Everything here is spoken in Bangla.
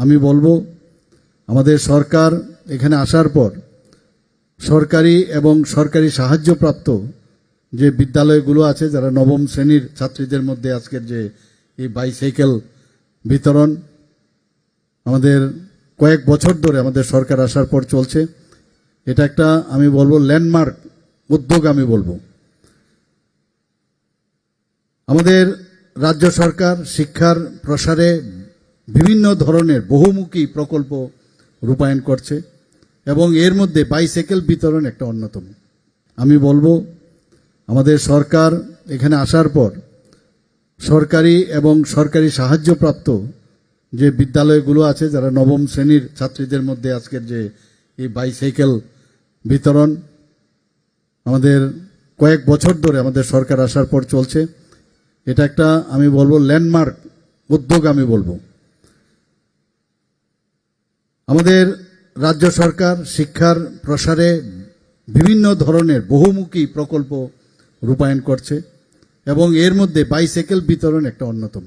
আমি বলবো আমাদের সরকার এখানে আসার পর সরকারি এবং সরকারি সাহায্যপ্রাপ্ত যে বিদ্যালয়গুলো আছে, যারা নবম শ্রেণীর ছাত্রীদের মধ্যে আজকের যে এই বাইসাইকেল বিতরণ আমাদের কয়েক বছর ধরে আমাদের সরকার আসার পর চলছে। এটা একটা আমি বলবো ল্যান্ডমার্ক উদ্যোগ। আমি বলবো আমাদের রাজ্য সরকার শিক্ষার প্রসারে বিভিন্ন ধরনের বহুমুখী প্রকল্প রূপায়ণ করছে এবং এর মধ্যে বাইসাইকেল বিতরণ একটা অন্যতম। আমি বলবো আমাদের সরকার এখানে আসার পর সরকারি এবং সরকারি সাহায্যপ্রাপ্ত যে বিদ্যালয়গুলো আছে, যারা নবম শ্রেণীর ছাত্রীদের মধ্যে আজকের যে এই বাইসাইকেল বিতরণ আমাদের কয়েক বছর ধরে আমাদের সরকার আসার পর চলছে। এটা একটা আমি বলবো ল্যান্ডমার্ক উদ্যোগ। আমি বলবো আমাদের রাজ্য সরকার শিক্ষার প্রসারে বিভিন্ন ধরনের বহুমুখী প্রকল্প রূপায়ণ করছে এবং এর মধ্যে বাইসাইকেল বিতরণ একটা অন্যতম।